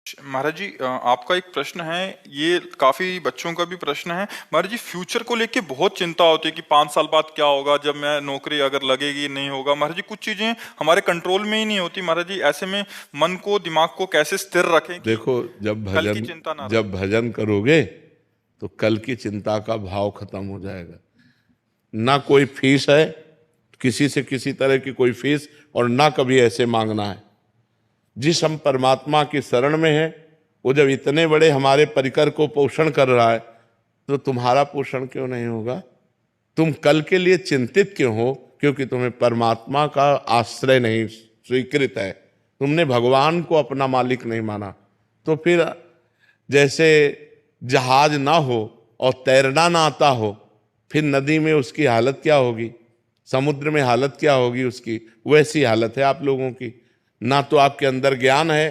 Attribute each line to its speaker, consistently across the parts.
Speaker 1: महाराज जी, आपका एक प्रश्न है। ये काफी बच्चों का भी प्रश्न है महाराज जी। फ्यूचर को लेके बहुत चिंता होती है कि 5 साल बाद क्या होगा, जब मैं नौकरी अगर लगेगी नहीं होगा। महाराज जी कुछ चीजें हमारे कंट्रोल में ही नहीं होती। महाराज जी ऐसे में मन को, दिमाग को कैसे स्थिर रखें कि
Speaker 2: देखो, जब
Speaker 1: कल की
Speaker 2: भजन
Speaker 1: चिंता ना रहे।
Speaker 2: जब भजन करोगे तो कल की चिंता का भाव खत्म हो जाएगा। ना कोई फीस है, किसी से किसी तरह की कोई फीस, और ना कभी ऐसे मांगना है। जिस हम परमात्मा की शरण में है, वो जब इतने बड़े हमारे परिकर को पोषण कर रहा है, तो तुम्हारा पोषण क्यों नहीं होगा? तुम कल के लिए चिंतित क्यों हो? क्योंकि तुम्हें परमात्मा का आश्रय नहीं स्वीकृत है, तुमने भगवान को अपना मालिक नहीं माना। तो फिर जैसे जहाज ना हो और तैरना ना आता हो, फिर नदी में उसकी हालत क्या होगी, समुद्र में हालत क्या होगी उसकी, वैसी हालत है आप लोगों की। ना तो आपके अंदर ज्ञान है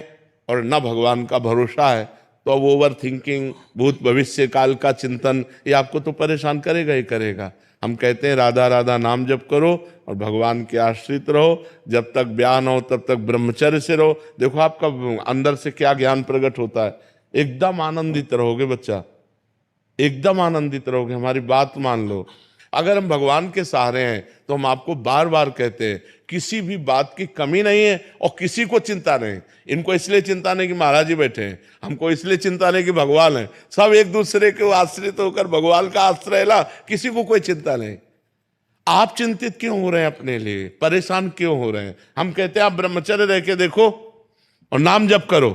Speaker 2: और ना भगवान का भरोसा है। तो अब ओवर थिंकिंग, भूत भविष्य काल का चिंतन, ये आपको तो परेशान करेगा ही करेगा। हम कहते हैं राधा राधा नाम जप करो और भगवान के आश्रित रहो। जब तक ब्याह न हो तब तक ब्रह्मचर्य से रहो। देखो आपका अंदर से क्या ज्ञान प्रकट होता है। एकदम आनंदित रहोगे बच्चा, एकदम आनंदित रहोगे। हमारी बात मान लो। अगर हम भगवान के सहारे हैं तो हम आपको बार बार कहते हैं किसी भी बात की कमी नहीं है और किसी को चिंता नहीं। इनको इसलिए चिंता नहीं कि महाराज जी बैठे हैं, हमको इसलिए चिंता नहीं कि भगवान है। सब एक दूसरे के आश्रित होकर भगवान का आश्रय ला, किसी को कोई चिंता नहीं। आप चिंतित क्यों हो रहे हैं? अपने लिए परेशान क्यों हो रहे हैं? हम कहते हैं आप ब्रह्मचर्य रह के देखो और नाम जप करो,